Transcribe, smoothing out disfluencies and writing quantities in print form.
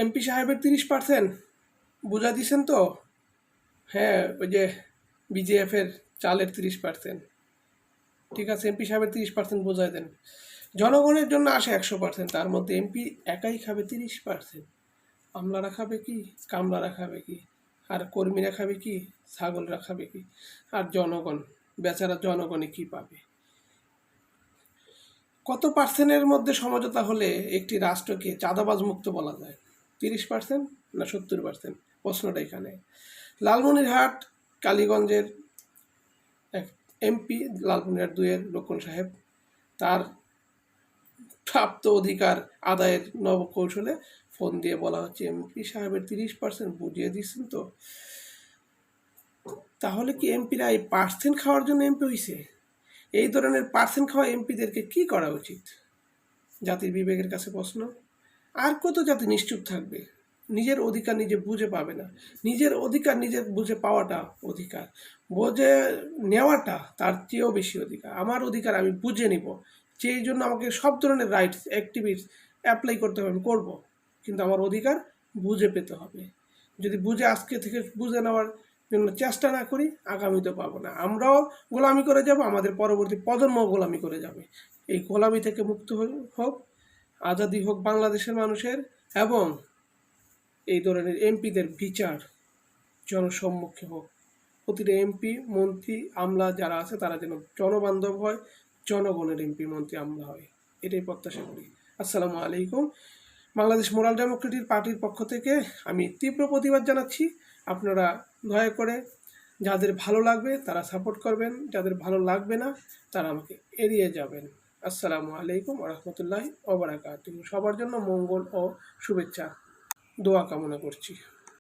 MP সাহেবের 30% বুঝা দিছেন তো? হ্যাঁ, ওই যে বিজিএফের চালের 30%। ঠিক আছে, এমপি সাহেবের 30% বোঝাই দেন। জনগণের জন্য আসে 100%, তার মধ্যে এমপি একাই খাবে 30%। আমলারা খাবে কি, কামলারা খাবে কি, আর কর্মীরা খাবে কি, ছাগলরা খাবে কি, আর জনগণ, বেচারা জনগণে কি পাবে? কত পার্সেন্টের মধ্যে সমঝোতা হলে একটি রাষ্ট্রকে চাঁদাবাজ মুক্ত বলা যায়? 30% না 70%? প্রশ্নটা এখানে। লালমনিরহাট কালীগঞ্জের এক এমপি, লালমনিরহাট 2-এর লক্ষণ সাহেব, তার প্রাপ্ত অধিকার আদায়ের নবকৌশলে ফোন দিয়ে বলা হচ্ছে এমপি সাহেবের 30% বুঝিয়ে দিচ্ছেন তো? তাহলে কি এমপিরা এই পার্সেন্ট খাওয়ার জন্য এমপি হয়েছে? এই ধরনের পার্সেন্ট খাওয়া এমপিদেরকে কি করা উচিত? জাতির বিবেকের কাছে প্রশ্ন। আর কত জাতি নিশ্চুপ থাকবে? নিজের অধিকার নিজে বুঝে পাবে না। নিজের অধিকার নিজে বুঝে পাওয়াটা অধিকার, বুঝে নেওয়াটা তার চেয়েও বেশি অধিকার। আমার অধিকার আমি বুঝে নিব, সেই জন্য আমাকে সব ধরনের রাইটস অ্যাক্টিভিটিস অ্যাপ্লাই করতে হবে, আমি করবো, কিন্তু আমার অধিকার বুঝে পেতে হবে। যদি বুঝে আজকে থেকে বুঝে নেওয়ার জন্য চেষ্টা না করি, আগামীতে পাবো না। আমরাও গোলামি করে যাব, আমাদের পরবর্তী প্রজন্ম গোলামি করে যাবে। এই গোলামি থেকে মুক্ত হোক, আজাদি হোক বাংলাদেশের মানুষের, এবং এই ধরনের এমপিদের বিচার জনসম্মুখে হোক। প্রতিটা এমপি, মন্ত্রী, আমলা যারা আছে তারা যেন জনবান্ধব হয়, জনগণের এমপি, মন্ত্রী, আমলা হয়, এটাই প্রত্যাশা করি। আসসালামু আলাইকুম। বাংলাদেশ মোরাল ডেমোক্রেটিক পার্টির পক্ষ থেকে আমি তীব্র প্রতিবাদ জানাচ্ছি। আপনারা দয়া করে যাদের ভালো লাগবে তারা সাপোর্ট করবেন, যাদের ভালো লাগবে না তারা আমাকে এড়িয়ে যাবেন। আসসালামু আলাইকুম ওয়া রাহমাতুল্লাহি ওয়া বারাকাতুহু। সবার জন্য মঙ্গল ও শুভেচ্ছা দোয়া কামনা করছি।